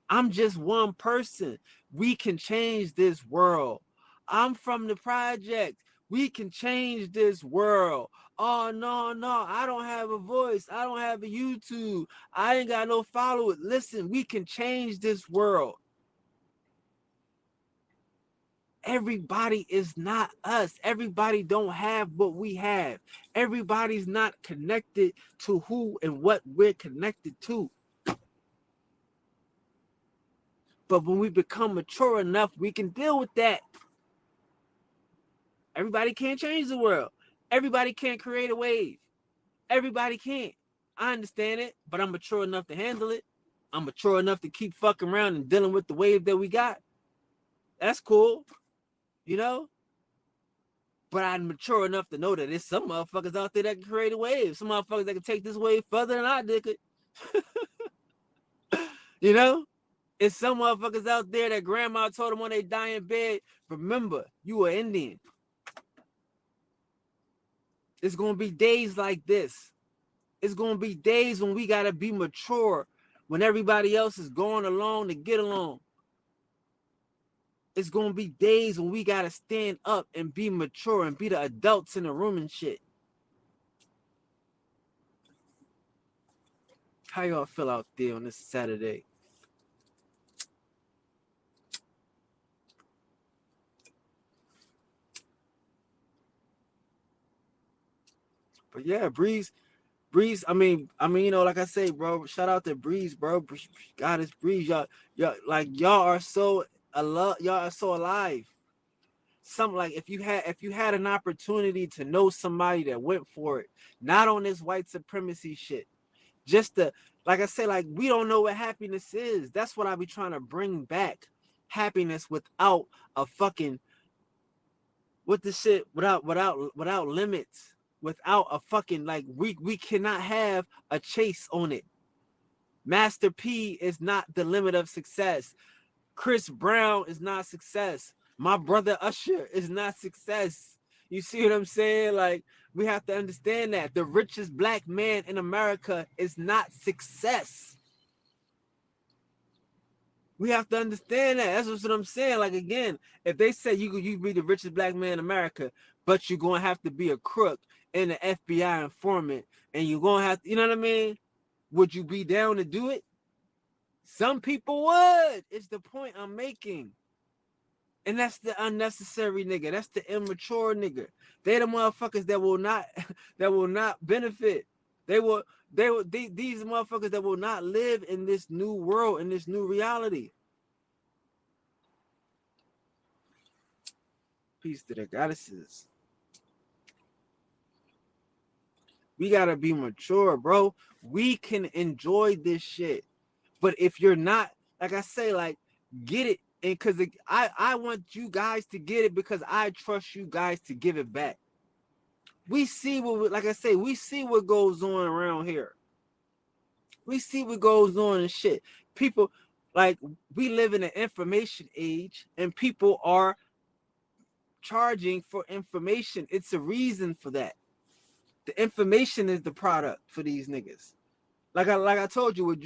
I'm just one person. We can change this world. I'm from the project. We can change this world. Oh, no, I don't have a voice. I don't have a YouTube. I ain't got no followers. Listen, we can change this world. Everybody is not us. Everybody don't have what we have. Everybody's not connected to who and what we're connected to. But when we become mature enough, we can deal with that. Everybody can't change the world. Everybody can't create a wave. Everybody can't. I understand it, but I'm mature enough to handle it. I'm mature enough to keep fucking around and dealing with the wave that we got. That's cool, you know? But I'm mature enough to know that there's some motherfuckers out there that can create a wave. Some motherfuckers that can take this wave further than I did it. You know? It's some motherfuckers out there that grandma told them when they die in bed, remember, you are Indian. It's going to be days like this. It's going to be days when we got to be mature when everybody else is going along to get along. it's gonna be days when we gotta stand up and be mature and be the adults in the room and shit. How y'all feel out there on this Saturday? But yeah, Breeze, you know, like I say, bro, shout out to Breeze, bro. God, it's Breeze, y'all are so y'all are so alive. Something like if you had an opportunity to know somebody that went for it, not on this white supremacy shit, just to, like I say, like we don't know what happiness is. That's what I be trying to bring back, happiness without a fucking with the shit without limits, without a fucking like we cannot have a chase on it. Master P is not the limit of success. Chris Brown is not success. My brother Usher is not success. You see what I'm saying? Like, we have to understand that the richest black man in America is not success. We have to understand that. That's what I'm saying. Like, again, if they say you be the richest black man in America, but you're gonna have to be a crook and an FBI informant, and you're gonna have to, you know what I mean? Would you be down to do it? Some people would. It's the point I'm making. And that's the unnecessary nigga. That's the immature nigga. They the motherfuckers that will not that will not benefit. These motherfuckers that will not live in this new world, in this new reality. Peace to the goddesses. We gotta be mature, bro. We can enjoy this shit. But if you're not, like I say, like, get it. And because I want you guys to get it because I trust you guys to give it back. We see what, like I say, we see what goes on around here. We see what goes on and shit. People, like, we live in an information age and people are charging for information. It's a reason for that. The information is the product for these niggas. Like I told you, with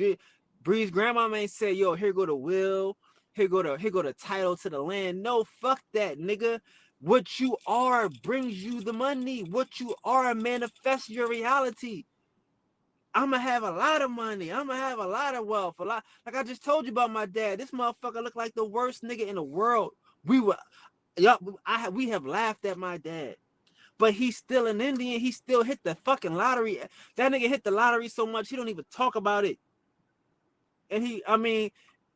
Bree's grandma may say, yo, here go the will, here go the title to the land. No, fuck that, nigga. What you are brings you the money. What you are manifests your reality. I'ma have a lot of money. I'ma have a lot of wealth. A lot. Like I just told you about my dad. This motherfucker looked like the worst nigga in the world. We have laughed at my dad. But he's still an Indian. He still hit the fucking lottery. That nigga hit the lottery so much he don't even talk about it. And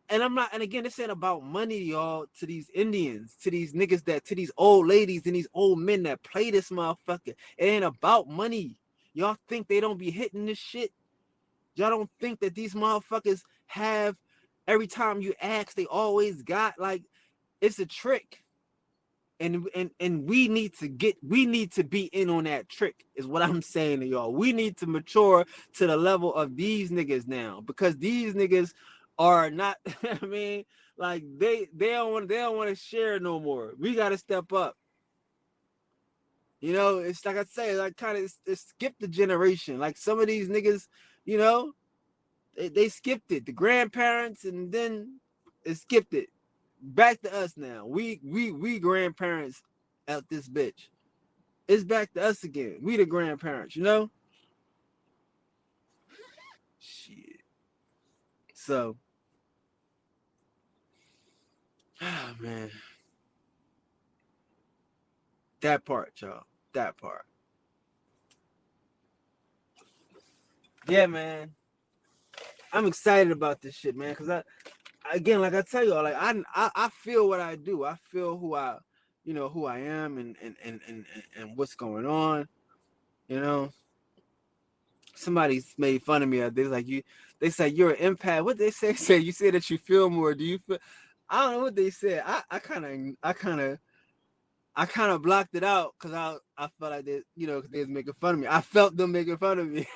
and I'm not, and again, this ain't about money, y'all, to these Indians, to these niggas to these old ladies and these old men that play this motherfucker. It ain't about money. Y'all think they don't be hitting this shit? Y'all don't think that these motherfuckers have, every time you ask, they always got, like, it's a trick. And we need to be in on that trick, is what I'm saying to y'all. We need to mature to the level of these niggas now, because these niggas are not I mean, like, they don't want to share no more. We got to step up. You know, it's like I say, like, kind of it's skip the generation. Like, some of these niggas, you know, they skipped it. The grandparents, and then it skipped it. Back to us now. We grandparents out this bitch. It's back to us again. We the grandparents, you know? Shit. So, man. That part, y'all. That part. Yeah, man. I'm excited about this shit, man, because again, like I tell y'all, like, I feel what I do. I feel who I am, and what's going on, you know. Somebody's made fun of me. They like, they say you're an empath. What they say? Say you say that you feel more. Do you feel? I don't know what they said. I kind of blocked it out because I felt like they was making fun of me. I felt them making fun of me.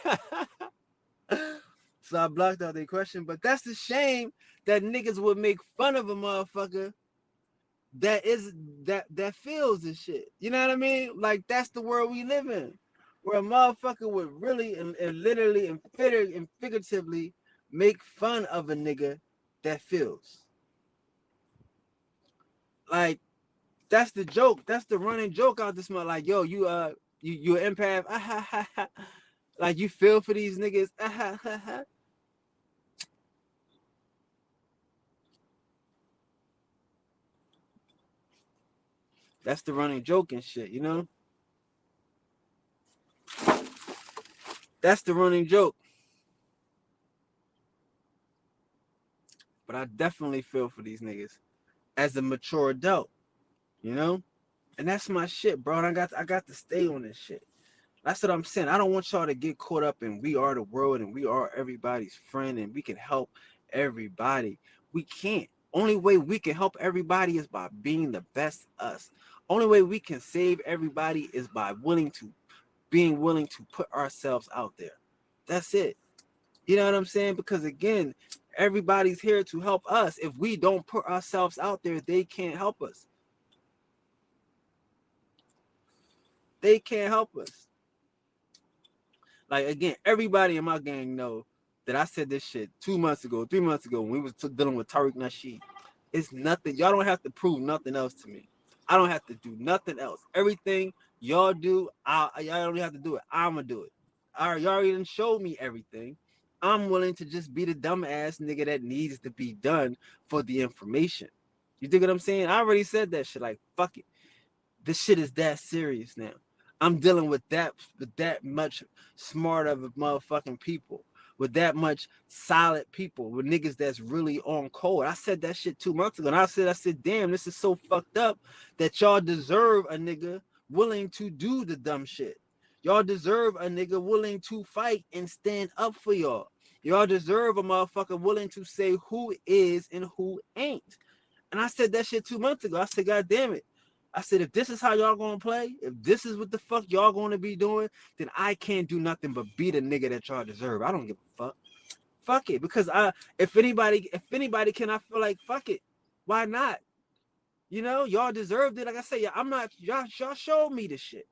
So I blocked out their question. But that's the shame, that niggas would make fun of a motherfucker that feels this shit. You know what I mean? Like, that's the world we live in, where a motherfucker would really and literally and figuratively make fun of a nigga that feels. Like, that's the joke. That's the running joke out this month. Like, yo, you an empath. Like, you feel for these niggas. That's the running joke and shit, you know? That's the running joke. But I definitely feel for these niggas as a mature adult, you know? And that's my shit, bro. And I got to stay on this shit. That's what I'm saying. I don't want y'all to get caught up in we are the world and we are everybody's friend and we can help everybody. We can't. Only way we can help everybody is by being the best us. Only way we can save everybody is by being willing to put ourselves out there. That's it. You know what I'm saying? Because again, everybody's here to help us. If we don't put ourselves out there, they can't help us. They can't help us. Like, again, everybody in my gang know that I said this shit 2 months ago, 3 months ago when we was dealing with Tariq Nasheed. It's nothing. Y'all don't have to prove nothing else to me. I don't have to do nothing else. Everything y'all do, y'all don't have to do it. I'ma do it. All right, y'all already done showed me everything. I'm willing to just be the dumbass nigga that needs to be done for the information. You dig what I'm saying? I already said that shit. Like, fuck it. This shit is that serious now. I'm dealing with that much smarter of motherfucking people, with that much solid people, with niggas that's really on code. I said that shit 2 months ago, and I said, damn, this is so fucked up that y'all deserve a nigga willing to do the dumb shit. Y'all deserve a nigga willing to fight and stand up for y'all. Y'all deserve a motherfucker willing to say who is and who ain't. And I said that shit 2 months ago. I said, God damn it. I said, if this is how y'all gonna play, if this is what the fuck y'all gonna be doing, then I can't do nothing but be the nigga that y'all deserve. I don't give a fuck. Fuck it. Because if anybody can, I feel like fuck it. Why not? You know, y'all deserved it. Like I say, I'm not, y'all showed me this shit.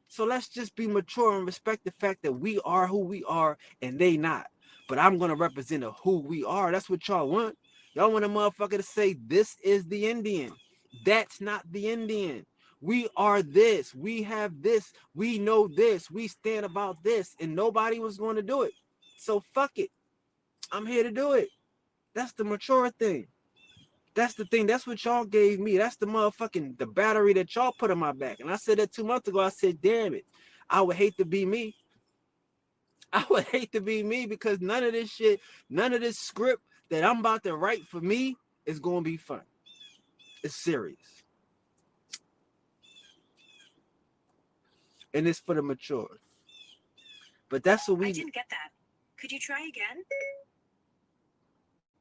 So let's just be mature and respect the fact that we are who we are and they not. But I'm gonna represent who we are. That's what y'all want. Y'all want a motherfucker to say this is the Indian. That's not the Indian. We are this. We have this. We know this. We stand about this. And nobody was going to do it. So fuck it. I'm here to do it. That's the mature thing. That's the thing. That's what y'all gave me. That's the motherfucking the battery that y'all put on my back. And I said that 2 months ago. I said, damn it. I would hate to be me. I would hate to be me because none of this shit, none of this script that I'm about to write for me is going to be fun. It's serious. And it's for the mature. But that's what we... I didn't get that. Could you try again?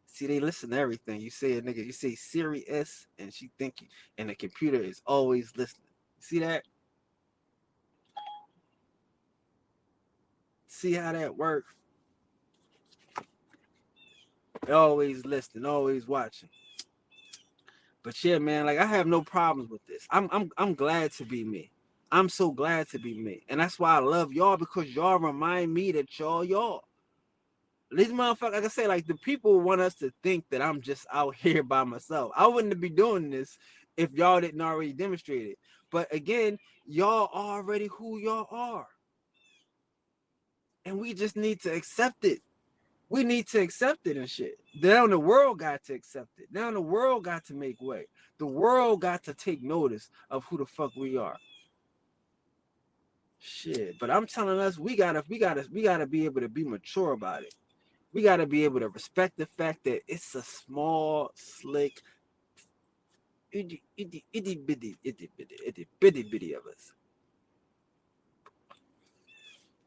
See, they listen to everything. You say a nigga, you say serious, and she think you, and the computer is always listening. See that? See how that works? Always listening, always watching. But yeah, man, like I have no problems with this. I'm glad to be me. I'm so glad to be me. And that's why I love y'all, because y'all remind me that y'all. These motherfuckers, like I say, like the people want us to think that I'm just out here by myself. I wouldn't be doing this if y'all didn't already demonstrate it. But again, y'all already who y'all are. And we just need to accept it. We need to accept it and shit. Now the world got to accept it. Now the world got to make way. The world got to take notice of who the fuck we are. Shit. But I'm telling us, we gotta be able to be mature about it. We gotta be able to respect the fact that it's a small, slick, itty bitty of us.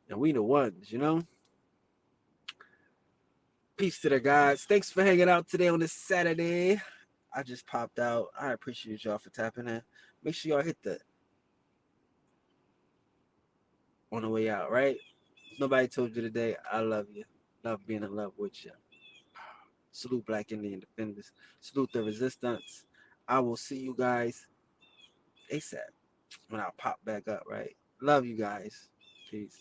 And we the ones, you know? Peace to the guys. Thanks for hanging out today on this Saturday. I just popped out. I appreciate y'all for tapping in. Make sure y'all hit the on the way out, right? Nobody told you today, I love you. Love being in love with you. Salute Black Indian Defenders. Salute the resistance. I will see you guys ASAP when I pop back up, right? Love you guys. Peace.